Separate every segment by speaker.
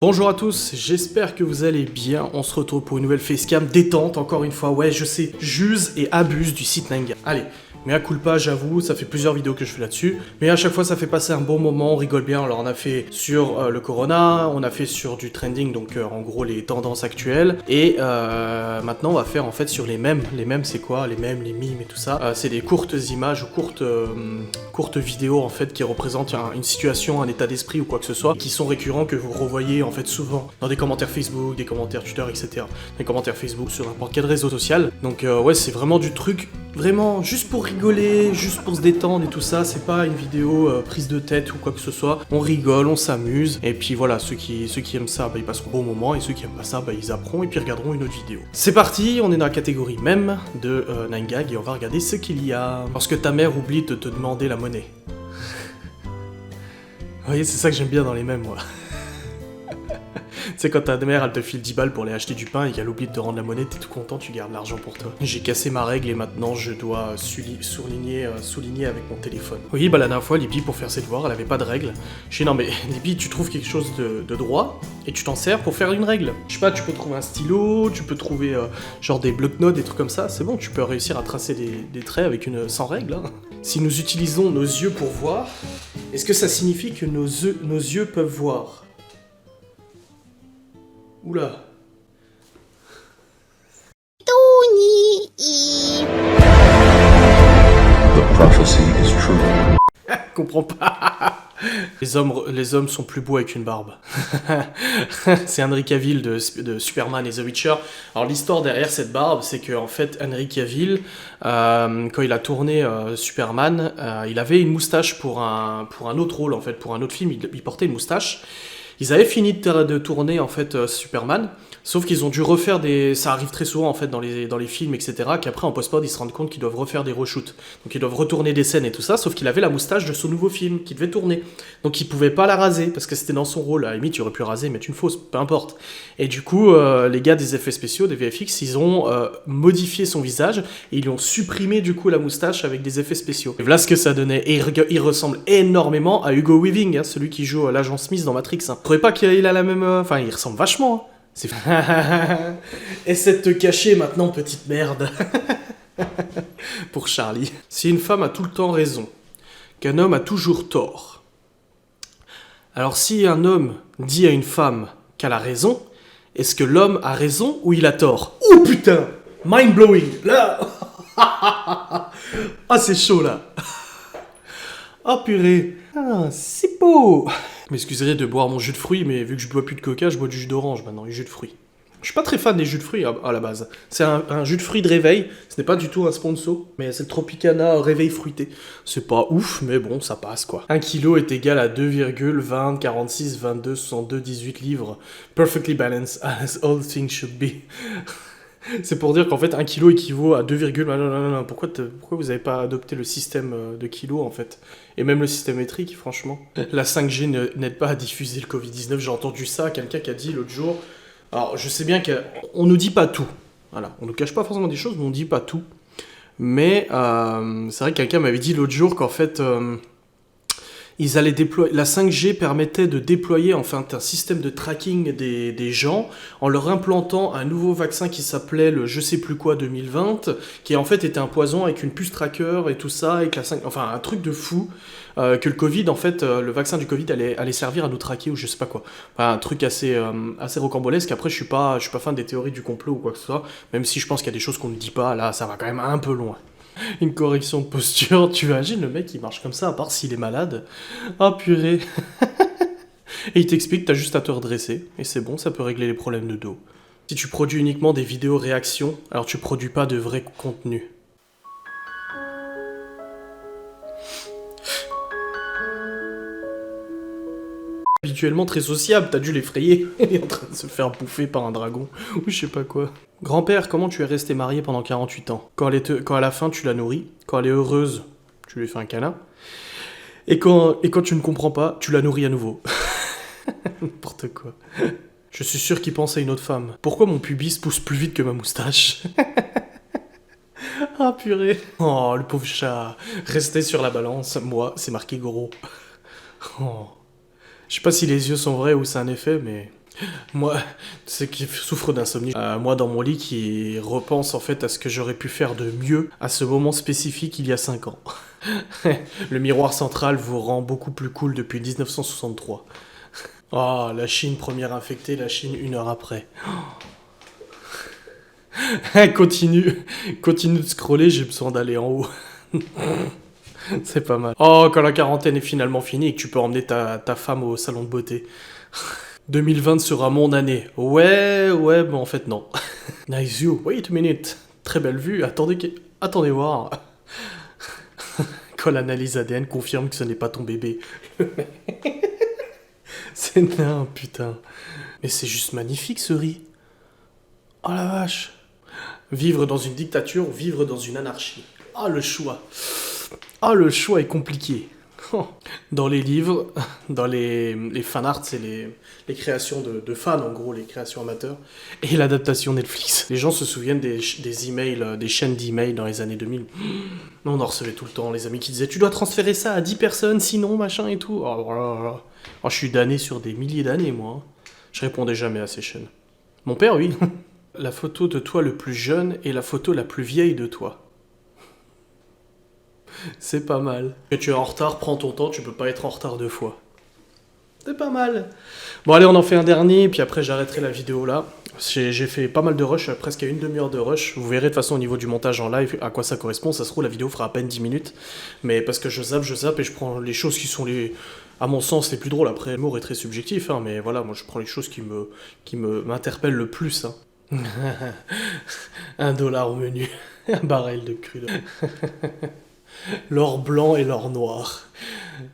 Speaker 1: Bonjour à tous, j'espère que vous allez bien. On se retrouve pour une nouvelle facecam détente, encore une fois. Ouais, je sais, j'use et abuse du site Nanga. Allez, mea culpa, j'avoue, ça fait plusieurs vidéos que je fais là-dessus. Mais à chaque fois, ça fait passer un bon moment, on rigole bien. Alors, on a fait sur le Corona, on a fait sur du trending, donc en gros les tendances actuelles. Et maintenant, on va faire en fait sur les mèmes. Les mèmes, c'est quoi? Les mèmes, les mimes et tout ça. C'est des courtes images ou courtes vidéos en fait qui représentent une situation, un état d'esprit ou quoi que ce soit, qui sont récurrents, que vous revoyez en fait souvent dans des commentaires Facebook, des commentaires Twitter, etc. Des commentaires Facebook sur n'importe quel réseau social. Donc ouais, c'est vraiment du truc, vraiment juste pour rigoler, juste pour se détendre et tout ça. C'est pas une vidéo prise de tête ou quoi que ce soit. On rigole, on s'amuse. Et puis voilà, ceux qui aiment ça, bah, ils passeront un bon moment. Et ceux qui aiment pas ça, bah, ils zapperont et puis regarderont une autre vidéo. C'est parti, on est dans la catégorie mème de 9gag et on va regarder ce qu'il y a. Lorsque ta mère oublie de te demander la monnaie. Vous voyez, c'est ça que j'aime bien dans les mèmes, moi. Tu sais, quand ta mère, elle te file 10 balles pour aller acheter du pain et qu'elle oublie de te rendre la monnaie, t'es tout content, tu gardes l'argent pour toi. J'ai cassé ma règle et maintenant je dois souligner avec mon téléphone. Oui, bah la dernière fois, Libby, pour faire ses devoirs, elle avait pas de règle. Je dis non mais, Libby, tu trouves quelque chose de droit et tu t'en sers pour faire une règle. Je sais pas, tu peux trouver un stylo, tu peux trouver genre des bloc-notes, des trucs comme ça, c'est bon, tu peux réussir à tracer des traits avec sans règle. Hein. Si nous utilisons nos yeux pour voir, est-ce que ça signifie que nos yeux peuvent voir? Oula.
Speaker 2: The prophecy is true.
Speaker 1: Comprends pas. Les hommes sont plus beaux avec une barbe. C'est Henry Cavill de Superman et The Witcher. Alors l'histoire derrière cette barbe, c'est que en fait Henry Cavill, quand il a tourné Superman, il avait une moustache pour un autre rôle en fait, pour un autre film. Il portait une moustache. Ils avaient fini de tourner en fait Superman, sauf qu'ils ont dû refaire ça arrive très souvent en fait dans les films, etc. Qu'après en post-prod ils se rendent compte qu'ils doivent refaire des reshoots. Donc ils doivent retourner des scènes et tout ça, sauf qu'il avait la moustache de son nouveau film qui devait tourner. Donc il pouvait pas la raser parce que c'était dans son rôle. À la limite il aurait pu raser, mettre une fausse, peu importe. Et du coup les gars des effets spéciaux, des VFX, ils ont modifié son visage et ils lui ont supprimé du coup la moustache avec des effets spéciaux. Et voilà ce que ça donnait. Et il ressemble énormément à Hugo Weaving, hein, celui qui joue l'agent Smith dans Matrix. Hein. Vous trouvez pas qu'il a la même... Enfin, il ressemble vachement. Hein. C'est... Essaie de te cacher maintenant, petite merde. Pour Charlie. Si une femme a tout le temps raison, qu'un homme a toujours tort, alors si un homme dit à une femme qu'elle a raison, est-ce que l'homme a raison ou il a tort? Oh putain! Mind blowing! Là! Ah, c'est chaud là! Oh purée! Ah, c'est beau! M'excuserez de boire mon jus de fruits, mais vu que je bois plus de coca, je bois du jus d'orange maintenant, et jus de fruits. Je suis pas très fan des jus de fruits à la base. C'est un jus de fruits de réveil, ce n'est pas du tout un sponsor, mais c'est le Tropicana réveil fruité. C'est pas ouf, mais bon, ça passe quoi. 1 kg est égal à 2,20, 46, 22, 62, 18 livres. Perfectly balanced, as all things should be. C'est pour dire qu'en fait 1 kg équivaut à 2, non. Pourquoi vous avez pas adopté le système de kilos en fait? Et même le système métrique, franchement. La 5G n'aide pas à diffuser le Covid-19. J'ai entendu ça, quelqu'un qui a dit l'autre jour. Alors je sais bien qu'on nous dit pas tout. Voilà, on nous cache pas forcément des choses, mais on dit pas tout. Mais c'est vrai que quelqu'un m'avait dit l'autre jour qu'en fait... ils allaient déployer, la 5G permettait de déployer enfin un système de tracking des gens en leur implantant un nouveau vaccin qui s'appelait le je sais plus quoi 2020, qui en fait était un poison avec une puce tracker et tout ça, avec enfin un truc de fou, que le Covid en fait, le vaccin du Covid allait servir à nous traquer ou je sais pas quoi. Enfin, un truc assez rocambolesque. Après je suis pas fan des théories du complot ou quoi que ce soit, même si je pense qu'il y a des choses qu'on ne dit pas, là ça va quand même un peu loin. Une correction de posture, tu imagines le mec il marche comme ça à part s'il est malade. Ah purée. Et il t'explique t'as juste à te redresser et c'est bon, ça peut régler les problèmes de dos. Si tu produis uniquement des vidéos réactions, alors tu produis pas de vrai contenu. Habituellement très sociable, t'as dû l'effrayer. Il est en train de se faire bouffer par un dragon ou je sais pas quoi. Grand-père, comment tu es resté marié pendant 48 ans? Quand à la fin tu la nourris, quand elle est heureuse, tu lui fais un câlin. Et quand tu ne comprends pas, tu la nourris à nouveau. N'importe quoi. Je suis sûr qu'il pense à une autre femme. Pourquoi mon pubis pousse plus vite que ma moustache? Ah purée. Oh, le pauvre chat. Resté sur la balance, moi, c'est marqué gros. Oh. Je sais pas si les yeux sont vrais ou c'est un effet, mais... Moi, tu sais qui souffre d'insomnie. Moi, dans mon lit, qui repense en fait à ce que j'aurais pu faire de mieux à ce moment spécifique il y a 5 ans. Le miroir central vous rend beaucoup plus cool depuis 1963. Oh, la Chine première infectée, la Chine 1 heure après. Continue de scroller, j'ai besoin d'aller en haut. C'est pas mal. Oh, quand la quarantaine est finalement finie et que tu peux emmener ta femme au salon de beauté. 2020 sera mon année. Ouais, mais en fait non. Nice you. Wait a minute. Très belle vue. Attendez voir. Quand l'analyse ADN confirme que ce n'est pas ton bébé. C'est nain, putain. Mais c'est juste magnifique ce riz. Oh la vache. Vivre dans une dictature ou vivre dans une anarchie. Ah le choix. Ah le choix est compliqué. Dans les livres, dans les fanarts, c'est les créations de fans, en gros, les créations amateurs, et l'adaptation Netflix. Les gens se souviennent des emails, des chaînes d'emails dans les années 2000. On en recevait tout le temps, les amis qui disaient « Tu dois transférer ça à 10 personnes, sinon, machin et tout. » Oh, je suis damné sur des milliers d'années, moi. Je répondais jamais à ces chaînes. Mon père, oui. La photo de toi le plus jeune et la photo la plus vieille de toi. C'est pas mal. Que tu es en retard, prends ton temps, tu peux pas être en retard 2 fois. C'est pas mal. Bon allez, on en fait un dernier, puis après j'arrêterai la vidéo là. J'ai fait pas mal de rush, presque à 1/2 heure de rush. Vous verrez de toute façon au niveau du montage en live à quoi ça correspond. Ça se trouve la vidéo fera à peine 10 minutes. Mais parce que je zappe et je prends les choses qui sont à mon sens les plus drôles. Après, l'humour est très subjectif, hein, mais voilà, moi je prends les choses qui m'interpellent le plus. Hein. $1 au menu. Un baril de crude. L'or blanc et l'or noir.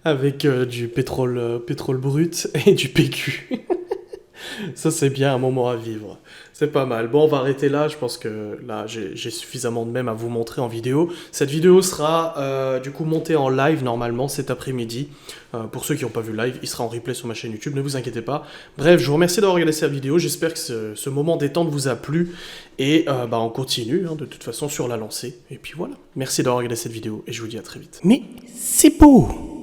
Speaker 1: Avec du pétrole brut et du PQ. Ça, c'est bien un moment à vivre. C'est pas mal. Bon, on va arrêter là. Je pense que là, j'ai suffisamment de même à vous montrer en vidéo. Cette vidéo sera du coup montée en live normalement cet après-midi. Pour ceux qui n'ont pas vu le live, il sera en replay sur ma chaîne YouTube, ne vous inquiétez pas. Bref, je vous remercie d'avoir regardé cette vidéo. J'espère que ce moment détente vous a plu. Et on continue hein, de toute façon sur la lancée. Et puis voilà. Merci d'avoir regardé cette vidéo et je vous dis à très vite. Mais c'est beau!